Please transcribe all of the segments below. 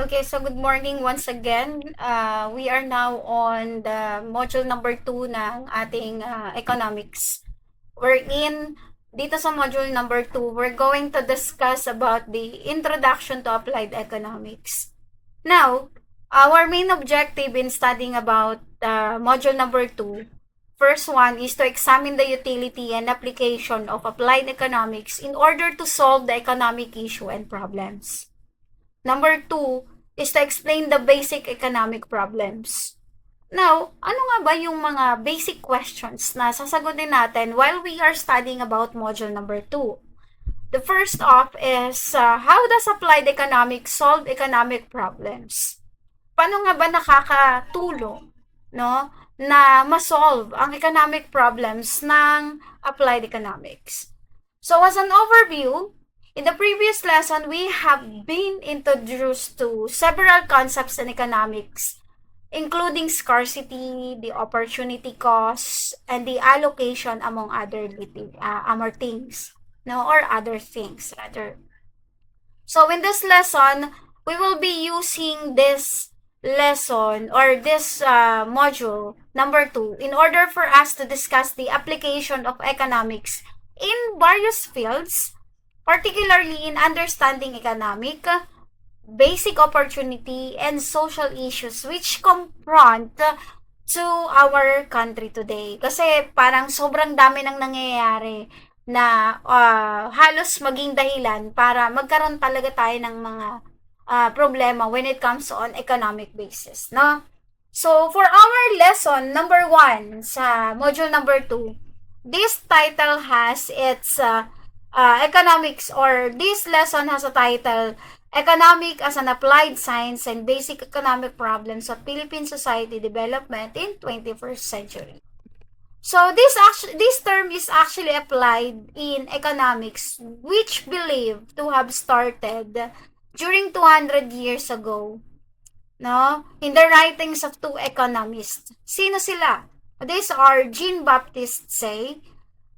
Okay, so good morning once again. We are now on the module number 2 ng ating economics. Dito sa module number 2, we're going to discuss about the introduction to applied economics. Now, our main objective in studying about module number 2, first one is to examine the utility and application of applied economics in order to solve the economic issue and problems. Number 2 is to explain the basic economic problems. Now, ano nga ba yung mga basic questions na sasagutin natin while we are studying about module number 2? The first off is, how does applied economics solve economic problems? Paano nga ba nakakatulong, no, na ma-solve ang economic problems ng applied economics? So, as an overview, in the previous lesson, we have been introduced to several concepts in economics, including scarcity, the opportunity cost, and the allocation among other things, no, or other things rather. So in this lesson, we will be using this lesson or this module number 2 in order for us to discuss the application of economics in various fields, particularly in understanding economic, basic opportunity, and social issues which confront to our country today. Kasi parang sobrang dami nang nangyayari na halos maging dahilan para magkaroon talaga tayo ng mga problema when it comes on economic basis, no? So, for our lesson number 1 sa module number 2, this title has its economics, or this lesson has a title, Economic as an Applied Science and Basic Economic Problems of Philippine Society Development in 21st Century. So this term is actually applied in economics, which believed to have started during 200 years ago, no? In the writings of two economists. Sino sila? These are Jean-Baptiste Say,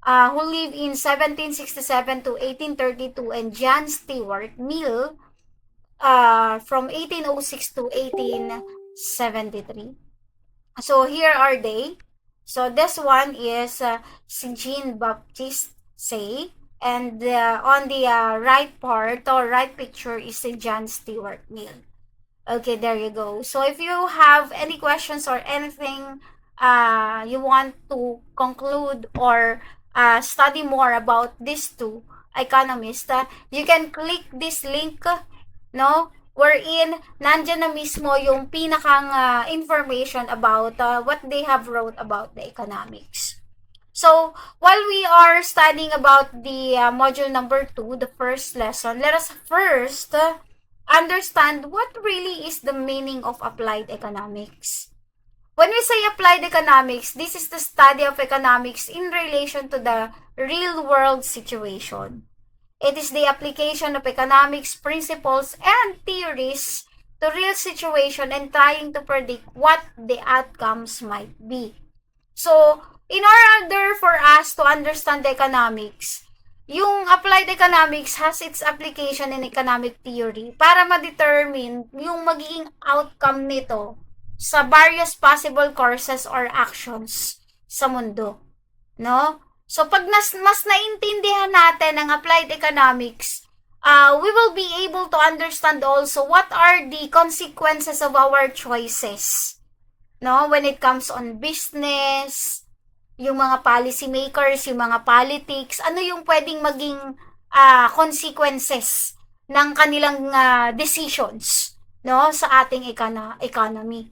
who lived in 1767 to 1832, and John Stuart Mill, from 1806 to 1873. So here are they. So this one is Jean-Baptiste Say, and on the right part or right picture is John Stuart Mill. Okay, there you go. So if you have any questions or anything you want to conclude or study more about these two economists, you can click this link, no? Wherein nandyan na mismo yung pinakang information about what they have wrote about the economics. So, while we are studying about the module number 2, the first lesson, let us first understand what really is the meaning of applied economics. When we say applied economics, this is the study of economics in relation to the real-world situation. It is the application of economics principles and theories to real situation and trying to predict what the outcomes might be. So, in order for us to understand the economics, yung applied economics has its application in economic theory para ma-determine yung magiging outcome nito sa various possible courses or actions sa mundo, no? So, pag mas naintindihan natin ang applied economics, we will be able to understand also what are the consequences of our choices, no? When it comes on business, yung mga policy makers, yung mga politics, ano yung pwedeng maging consequences ng kanilang decisions, no, sa ating economy.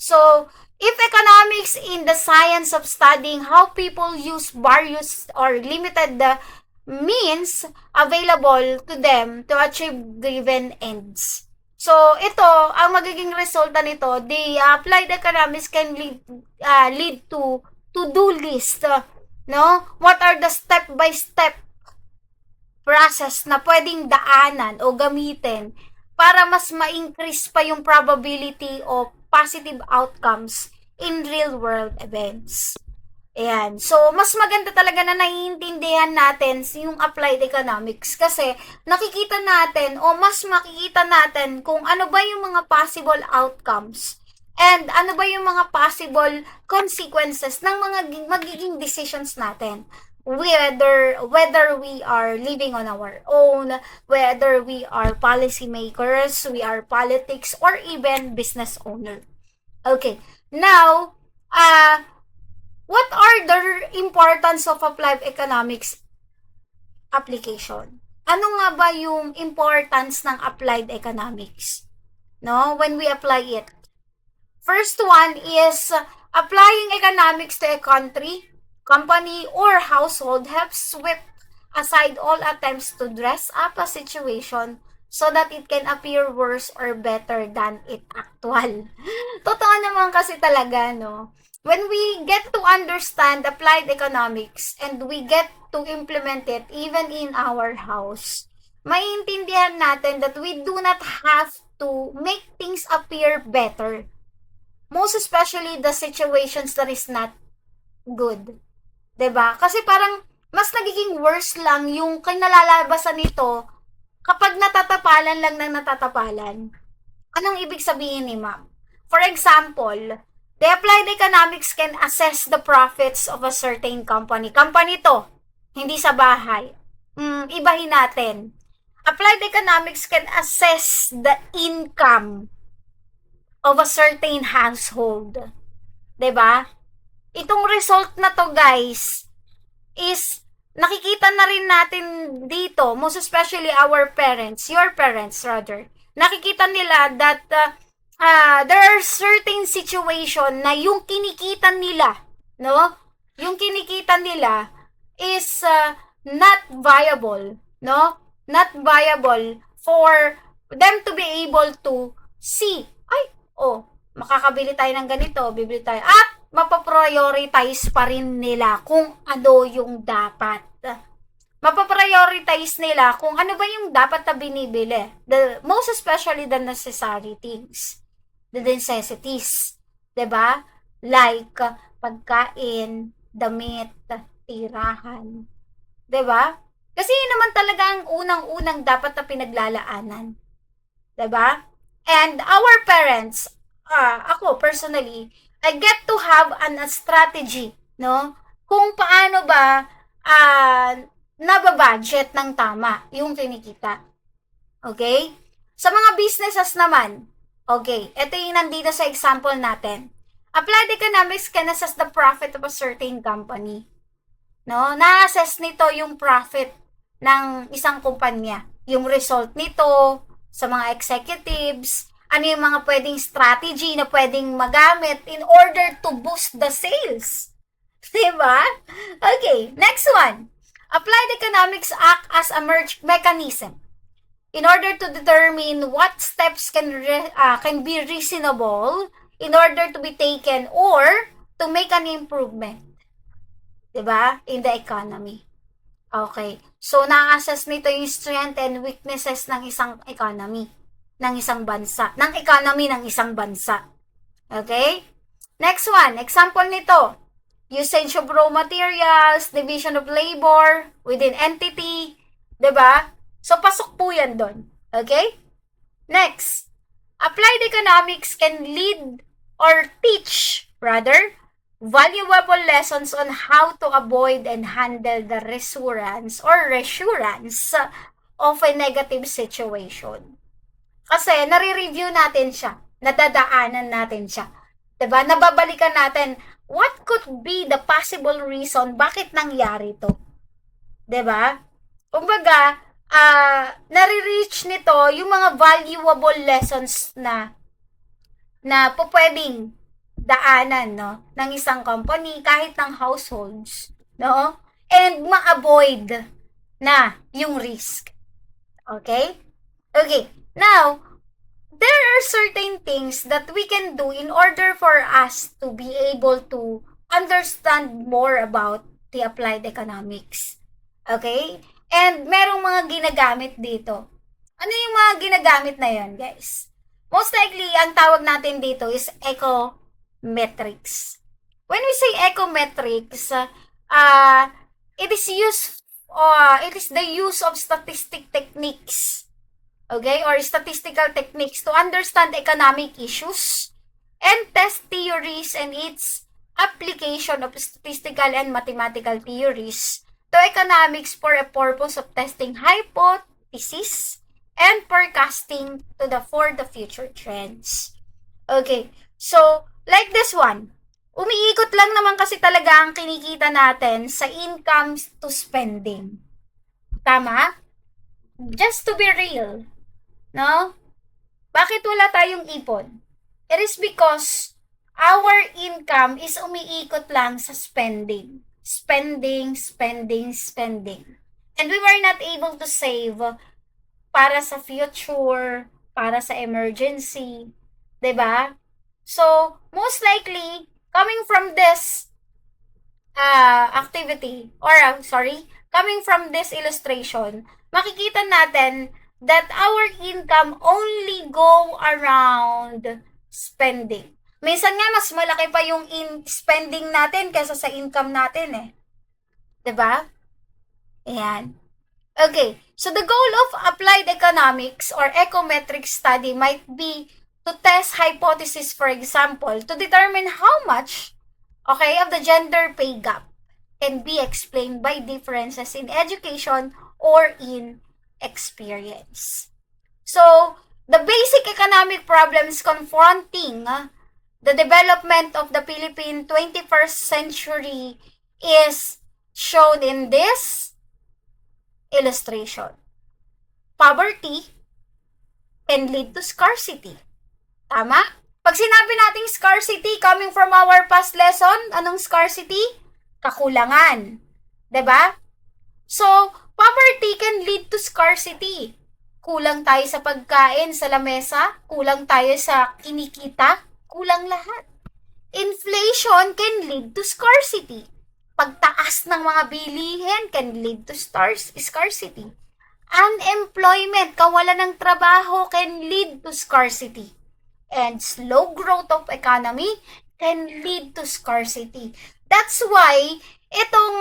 So, if economics in the science of studying how people use various or limited means available to them to achieve given ends. So, ito, ang magiging resulta nito, the applied economics can lead to to-do list, no? What are the step-by-step process na pwedeng daanan o gamitin para mas ma-increase pa yung probability of positive outcomes in real-world events. Ayan. So, mas maganda talaga na naiintindihan natin yung applied economics kasi nakikita natin o mas makikita natin kung ano ba yung mga possible outcomes and ano ba yung mga possible consequences ng mga magiging decisions natin. Whether we are living on our own, whether we are policymakers, we are politics, or even business owner. Okay. Now, what are the importance of applied economics application? Ano nga ba yung importance ng applied economics? No, when we apply it. First one is applying economics to a country, company, or household helps sweep aside all attempts to dress up a situation so that it can appear worse or better than it actual. Totoo naman kasi talaga, no? When we get to understand applied economics and we get to implement it even in our house, maiintindihan natin that we do not have to make things appear better. Most especially the situations that is not good. 'Di ba? Kasi parang mas nagiging worse lang yung kinalalabasan nito kapag natatapalan lang ng natatapalan. Anong ibig sabihin ni ma'am? For example, the applied economics can assess the profits of a certain company. Company to, hindi sa bahay. Ibahin natin. Applied economics can assess the income of a certain household. 'Di ba? Itong result na to, guys, is nakikita na rin natin dito, most especially our parents, your parents rather. Nakikita nila that there are certain situation na yung kinikita nila, no? Yung kinikita nila is not viable, no? Not viable for them to be able to see, ay, oh, makakabili tayo ng ganito, bibili tayo, at mapaprioritize pa rin nila kung ano yung dapat. Mapaprioritize nila kung ano ba yung dapat na binibili. Most especially the necessary things. The necessities. 'Di ba? Like pagkain, damit, tirahan. 'Di ba? Kasi yun naman talaga ang unang-unang dapat na pinaglalaanan. 'Di ba? And our parents, ako personally, I get to have a strategy, no? Kung paano ba nababudget ng tama yung kinikita. Okay? Sa mga businesses naman, okay, ito yung nandito sa example natin. Applied economics can assess the profit of a certain company. No? Na-assess nito yung profit ng isang kumpanya. Yung result nito sa mga executives, ano yung mga pwedeng strategy na pwedeng magamit in order to boost the sales. Diba? Okay, next one. Applied economics act as a mechanism in order to determine what steps can be reasonable in order to be taken or to make an improvement. Diba? In the economy. Okay. So, na-assess nito yung strength and weaknesses ng isang economy, ng isang bansa, ng economy ng isang bansa. Okay? Next one, example nito, usage of raw materials, division of labor within entity, 'di ba? So, pasok po yan doon. Okay? Next, applied economics can lead or teach, rather, valuable lessons on how to avoid and handle the reassurance of a negative situation. Kasi nare-review natin siya, nadadaanan natin siya. 'Di ba? Nababalikan natin what could be the possible reason bakit nangyari to. 'Di ba? Kumbaga, nare-reach nito yung mga valuable lessons na pwedeng daanan, no, ng isang company, kahit ng households, no? And ma-avoid na yung risk. Okay? Okay. Now, there are certain things that we can do in order for us to be able to understand more about the applied economics. Okay? And merong mga ginagamit dito. Ano yung mga ginagamit na yon, guys? Most likely, ang tawag natin dito is econometrics. when we say ecometrics, it is it is the use of statistic techniques, okay, or statistical techniques to understand economic issues and test theories and its application of statistical and mathematical theories to economics for a purpose of testing hypotheses and forecasting for the future trends. Okay, so like this one, umiikot lang naman kasi talaga ang kinikita natin sa income to spending. Tama? Just to be real, no? Bakit wala tayong ipon? It is because our income is umiikot lang sa spending. Spending, spending, spending. And we were not able to save para sa future, para sa emergency, 'di ba? So, most likely, coming from this activity, or coming from this illustration, makikita natin that our income only go around spending. Minsan nga, mas malaki pa yung spending natin kaysa sa income natin eh. 'Di ba? Ayan. Okay, so the goal of applied economics or ecometric study might be to test hypothesis, for example, to determine how much, okay, of the gender pay gap can be explained by differences in education or in experience. So, the basic economic problems confronting the development of the Philippine 21st century is shown in this illustration. Poverty can lead to scarcity. Tama? Pag sinabi nating scarcity coming from our past lesson, anong scarcity? Kakulangan. 'Di ba? So, poverty can lead to scarcity. Kulang tayo sa pagkain sa lamesa, kulang tayo sa kinikita, kulang lahat. Inflation can lead to scarcity. Pagtaas ng mga bilihin can lead to scarcity. Unemployment, kawalan ng trabaho, can lead to scarcity. And slow growth of economy can lead to scarcity. That's why itong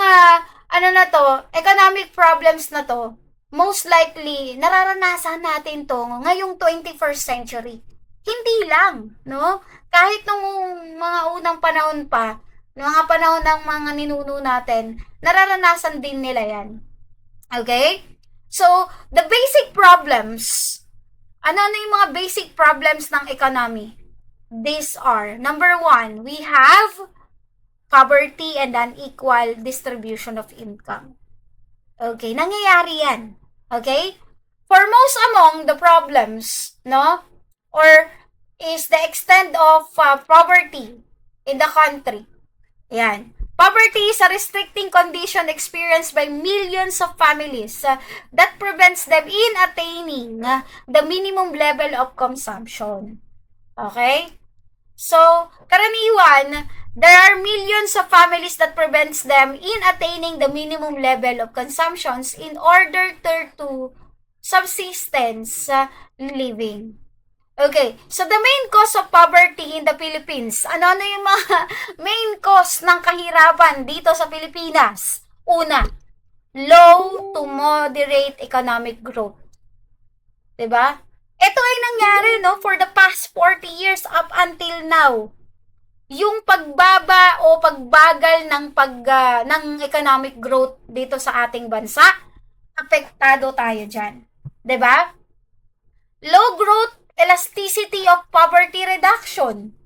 economic problems na to, most likely nararanasan natin to ngayong 21st century. Hindi lang, no? Kahit nung mga unang panahon pa, mga panahon ng mga ninuno natin, nararanasan din nila yan. Okay? So, the basic problems, ano yung mga basic problems ng economy? These are, number 1, we have poverty and unequal distribution of income. Okay, nangyayari yan. Okay? For most among the problems, no? Or is the extent of poverty in the country. Yan. Poverty is a restricting condition experienced by millions of families that prevents them in attaining the minimum level of consumption. Okay? So, karaniwan, there are millions of families that prevents them in attaining the minimum level of consumptions in order to subsistence living. Okay, so the main cause of poverty in the Philippines, ano yung mga main cause ng kahirapan dito sa Pilipinas? Una, low to moderate economic growth. Diba? Ito ay nangyari, no, for the past 40 years up until now. Yung pagbaba o pagbagal ng economic growth dito sa ating bansa, apektado tayo dyan. Diba? Low growth elasticity of poverty reduction.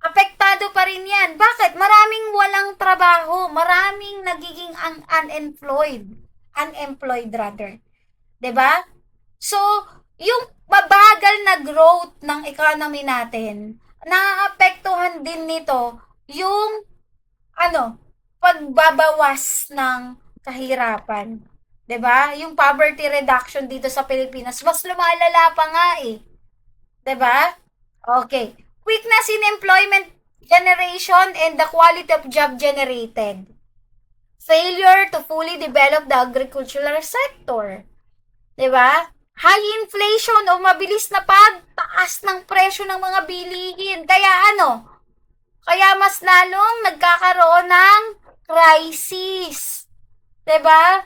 Apektado pa rin yan. Bakit? Maraming walang trabaho. Maraming nagiging unemployed. Unemployed rather. 'Di ba? So, yung mabagal na growth ng economy natin, naaapektuhan din nito yung pagbabawas ng kahirapan. 'Di ba? Yung poverty reduction dito sa Pilipinas, mas lumalala pa nga eh. 'Di ba? Okay. Weakness in employment generation and the quality of job generated. Failure to fully develop the agricultural sector. 'Di ba? High inflation o mabilis na pagtaas ng presyo ng mga bilihin. Kaya Kaya mas lalong nagkakaroon ng crisis. 'Di ba?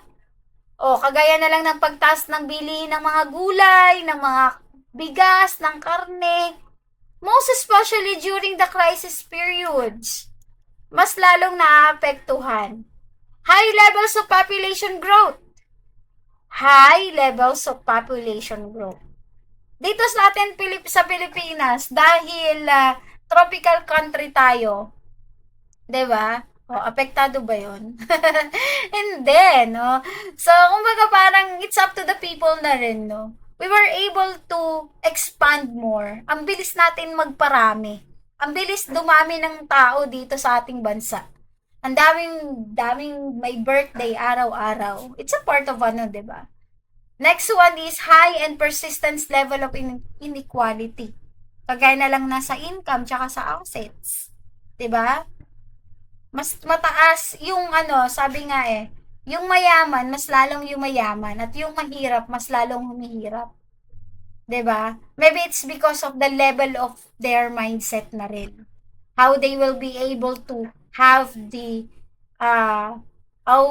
O, kagaya na lang ng pagtaas ng bilihin ng mga gulay, ng mga bigas, ng karne. Most especially during the crisis periods, mas lalong naaapektuhan. High levels of population growth. High levels of population growth. Dito sa atin sa Pilipinas, dahil tropical country tayo, 'di ba? O, apektado ba 'yon? Hindi, no? So, kumbaga parang it's up to the people na rin, no? We were able to expand more. Ang bilis natin magparami. Ang bilis dumami ng tao dito sa ating bansa. Ang daming may birthday araw-araw. It's a part of ano, 'di ba? Next one is high and persistent level of inequality. Kagaya na lang nasa income tsaka sa assets. 'Di ba? Mas mataas yung ano, sabi nga yung mayaman mas lalong yumayaman at yung mahirap mas lalong humihirap. 'Di ba? Maybe it's because of the level of their mindset na rin. How they will be able to have the uh how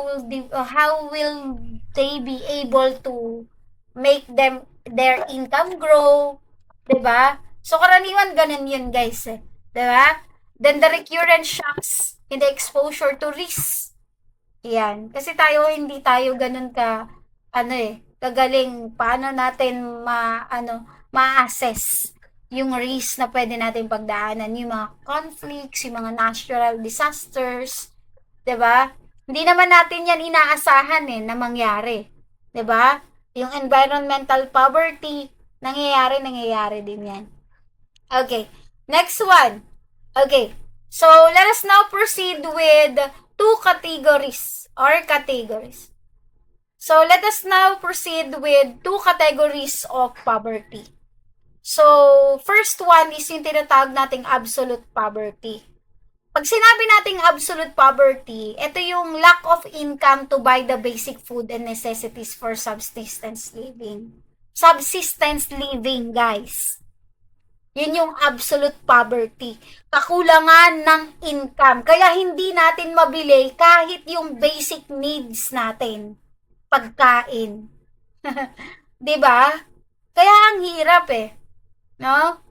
will they be able to make their income grow, 'di ba? So karaniwan ganun 'yun, guys, 'di ba? Then the recurrent shocks in the exposure to risk. Yan. Kasi tayo hindi tayo ganun ka ano kagaling paano natin ma-assess yung risk na pwede natin pagdaanan, yung mga conflicts, yung mga natural disasters, 'di ba? Hindi naman natin 'yan inaasahan na mangyari, 'di ba? Yung environmental poverty, nangyayari din 'yan. Okay. Next one. Okay. So, let us now proceed with two categories or categories. So, let us now proceed with two categories of poverty. So, first one is yung tinatawag nating absolute poverty. Pag sinabi nating absolute poverty, ito yung lack of income to buy the basic food and necessities for subsistence living. Subsistence living, guys. Yun yung absolute poverty. Kakulangan ng income. Kaya hindi natin mabili kahit yung basic needs natin. Pagkain. 'Di ba? Kaya ang hirap no?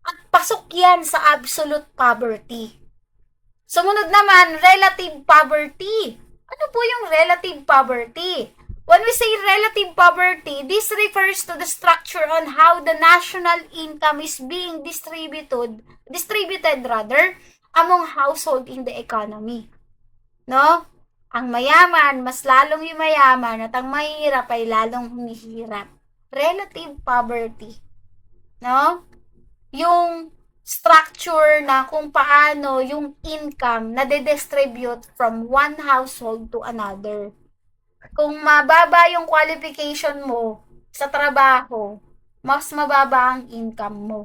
At pasok 'yan sa absolute poverty. Sumunod naman, relative poverty. Ano po yung relative poverty? When we say relative poverty, this refers to the structure on how the national income is being distributed among household in the economy. No? Ang mayaman, mas lalong yumayaman at ang mahirap ay lalong humihirap. Relative poverty. No? Yung structure na kung paano yung income na de-distribute from one household to another. Kung mababa yung qualification mo sa trabaho, mas mababa ang income mo.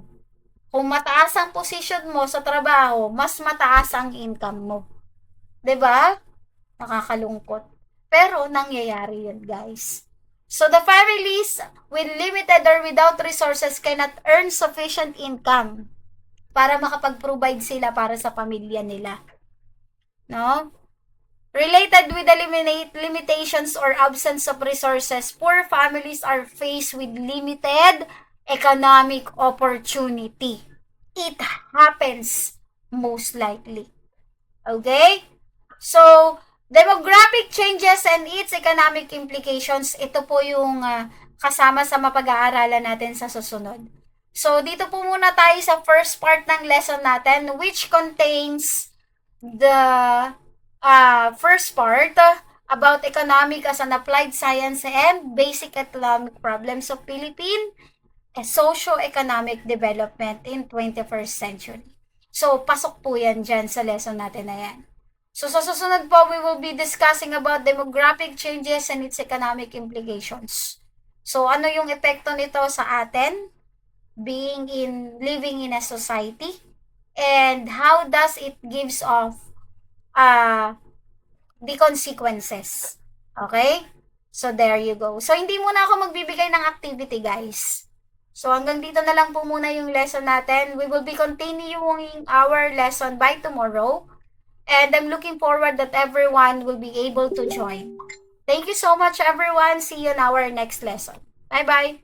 Kung mataas ang position mo sa trabaho, mas mataas ang income mo. 'Di ba? Nakakalungkot. Pero nangyayari 'yun, guys. So the families with limited or without resources cannot earn sufficient income para makapag-provide sila para sa pamilya nila. No? Related with the limitations or absence of resources, poor families are faced with limited economic opportunity. It happens most likely. Okay? So, demographic changes and its economic implications, ito po yung kasama sa mapag-aaralan natin sa susunod. So, dito po muna tayo sa first part ng lesson natin, which contains the first part about economic as an applied science and basic economic problems of Philippine socio-economic development in 21st century. So, pasok po yan dyan sa lesson natin na yan. So, sa susunod po, we will be discussing about demographic changes and its economic implications. So, ano yung epekto nito sa atin living in a society, and how does it gives off the consequences. Okay? So, there you go. So, hindi muna ako magbibigay ng activity, guys. So hanggang dito na lang po muna yung lesson natin. We will be continuing our lesson by tomorrow. And I'm looking forward that everyone will be able to join. Thank you so much, everyone. See you in our next lesson. Bye-bye.